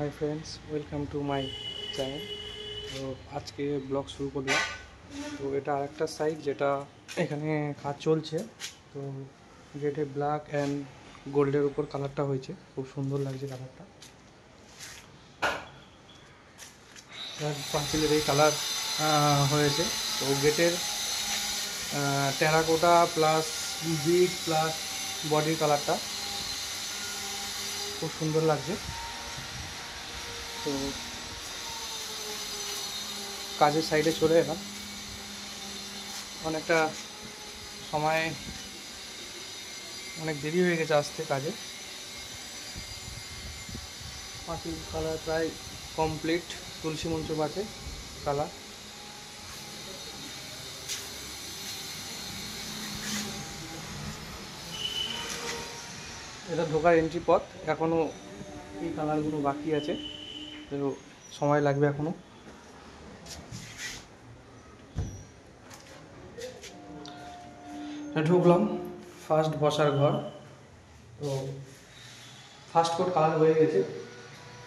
Hi friends, welcome to my channel. তো আজকে blog শুরু করলাম। তো এটা আরেকটা সাইট যেটা এখানে কাজ চলছে। তো গেটে ব্ল্যাক অ্যান্ড গোল্ডের উপর কালারটা হয়েছে, খুব সুন্দর লাগছে কালারটা। পাঁচিলের এই কালার হয়েছে। তো গেটের টেরাকোটা প্লাস ব্রিক প্লাস বডির কালারটা খুব সুন্দর লাগছে। তো কাজের সাইডে চলে এলাম। অনেকটা সময় অনেক দেরি হয়ে গেছে আসতে কাজে। পাঁচিল কালার প্রায় কমপ্লিট, তুলসী মঞ্চ পাশে কালার। এটা ঢোকার এন্ট্রি পথ, এখনও এই কালারগুলো বাকি আছে, তো সময় লাগবে এখনও। ঢুকলাম, ফার্স্ট বসার ঘর। তো ফার্স্ট কোট কালার হয়ে গেছে।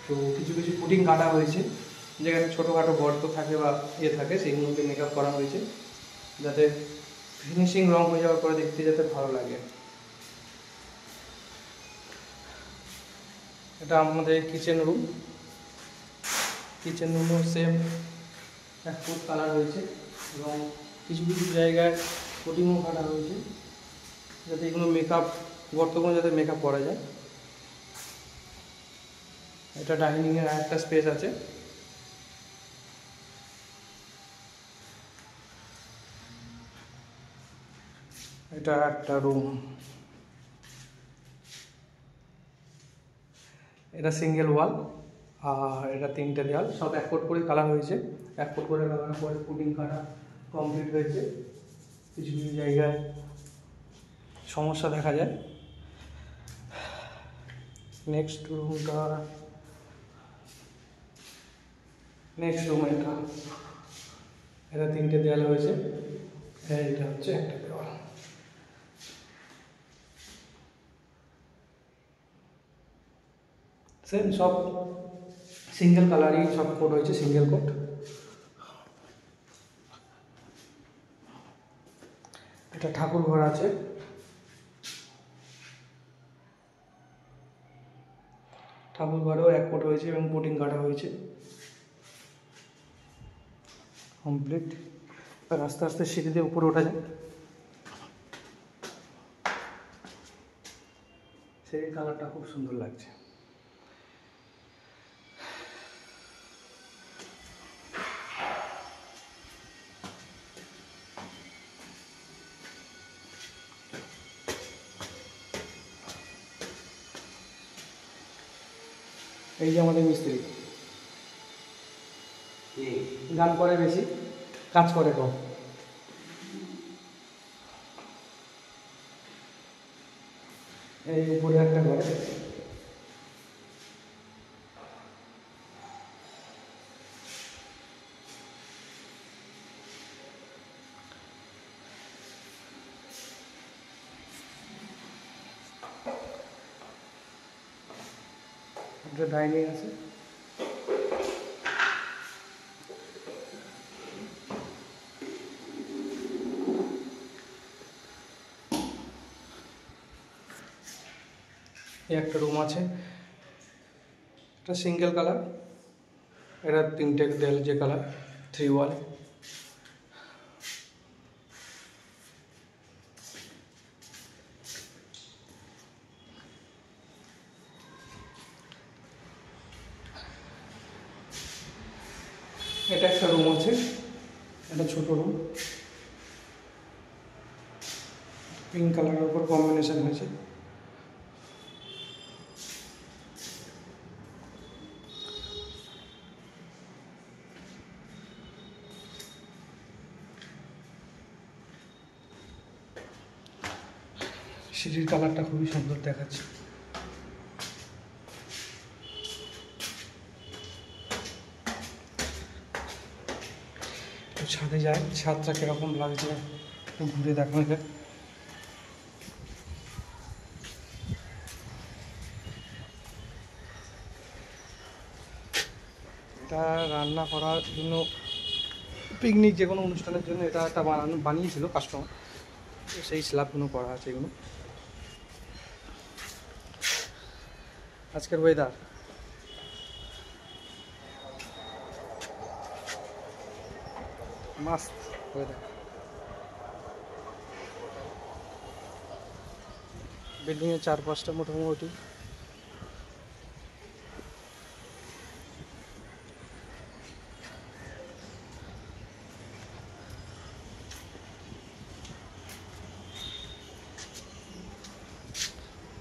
তো কিছু কিছু পুটিং কাটা হয়েছে, যেখানে ছোটোখাটো গর্ত থাকে বা থাকে, সেইগুলোকে মেকআপ করা হয়েছে, যাতে ফিনিশিং রং হয়ে যাওয়ার পরে দেখতে যাতে ভালো লাগে। এটা আমাদের কিচেন রুম। কিচেন রুমও সেম এক ফুট কালার হয়েছে এবং কিছু কিছু জায়গায় কোটিংও কাটা হয়েছে, যাতে এগুলো মেকআপ গর্তগুলো যাতে মেকআপ করা যায়। এটা ডাইনিংয়ের আর একটা স্পেস আছে। এটা একটা রুম। এটা সিঙ্গেল ওয়াল, আর এটা তিনটে দেওয়াল, সব এক ফুট করে কালার হয়েছে। এক ফুট করে লাগানোর পরে পুটিং কাটা কমপ্লিট হয়েছে। কিছু কিছু জায়গায় সমস্যা দেখা যায়। নেক্সট রুম এটা তিনটে দেওয়াল হয়েছে, এটা হচ্ছে একটা দেওয়াল। সেম সব সিঙ্গেল কালারই সব কোট হয়েছে, সিঙ্গেল কোট। এটা ঠাকুর ঘর আছে। ঠাকুর ঘরেও এক কোট হয়েছে এবং পুটিং কাটা হয়েছে কমপ্লিট। আর আস্তে আস্তে সিঁড়ি দিয়ে উপরে ওঠা যায়। সেই কালারটা খুব সুন্দর লাগছে। এই যে আমাদের মিস্ত্রি, গান করে বেশি, কাজ করে কম। এই উপরে একটা ঘর, একটা ডাইনিং আছে। এই একটা রুম আছে, এটা সিঙ্গেল কালার। এটা তিনটে দেয়াল যে কালার, 3 ওয়াল। এটা একটা রুম আছে, এটা ছোট রুম, পিঙ্ক কালারের উপর কম্বিনেশন হয়েছে। সিঁড়ির কালারটা খুবই সুন্দর দেখাচ্ছে। ছাদে যায়, ছাদটা কিরকম লাগছে ঘুরে দেখা যায়। এটা রান্না করার জন্য, পিকনিক যে কোনো অনুষ্ঠানের জন্য এটা একটা বানিয়েছিল কাস্টমার, তো সেই স্ল্যাবগুলো করা আছে এগুলো। আজকের ওয়েদার মাস্ত ওয়েদার। বিল্ডিংয়ের চারপাশটা মোটামুটি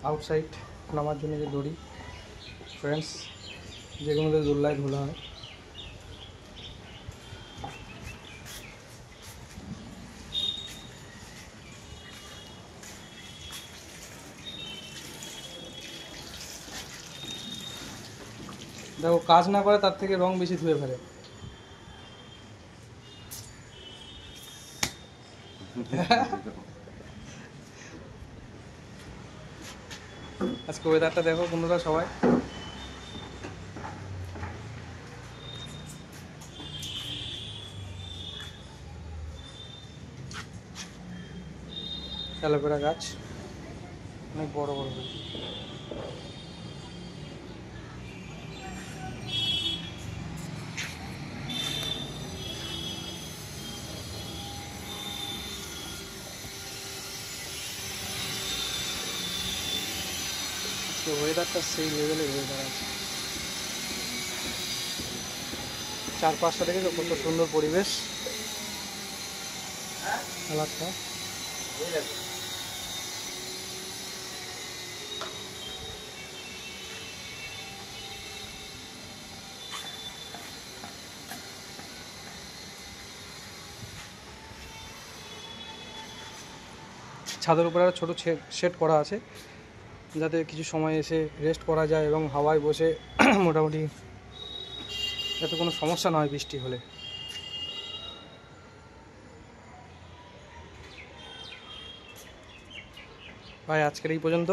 আউটসাইড নামার জন্য যে দড়ি ফ্রেন্ডস, যেগুলোতে দোল্লায় ধোলা হয়। দেখো কাজ না করে তার থেকে রং বেশি ধুয়ে ফেলে। আজকে ওয়েদারটা দেখো বন্ধুরা সবাই। অ্যালোভেরা গাছ অনেক বড় বড় হয়েছে। ওয়েদারটা সেই লেভেলের ওয়েদার আছে। চারপাশটা দেখে কত সুন্দর পরিবেশ এলাকা। ছাদের উপরে একটা ছোটো শেড করা আছে, যাতে কিছু সময় এসে রেস্ট করা যায় এবং হাওয়ায় বসে মোটামুটি যাতে কোনো সমস্যা না হয় বৃষ্টি হলে। ভাই আজকের এই পর্যন্ত।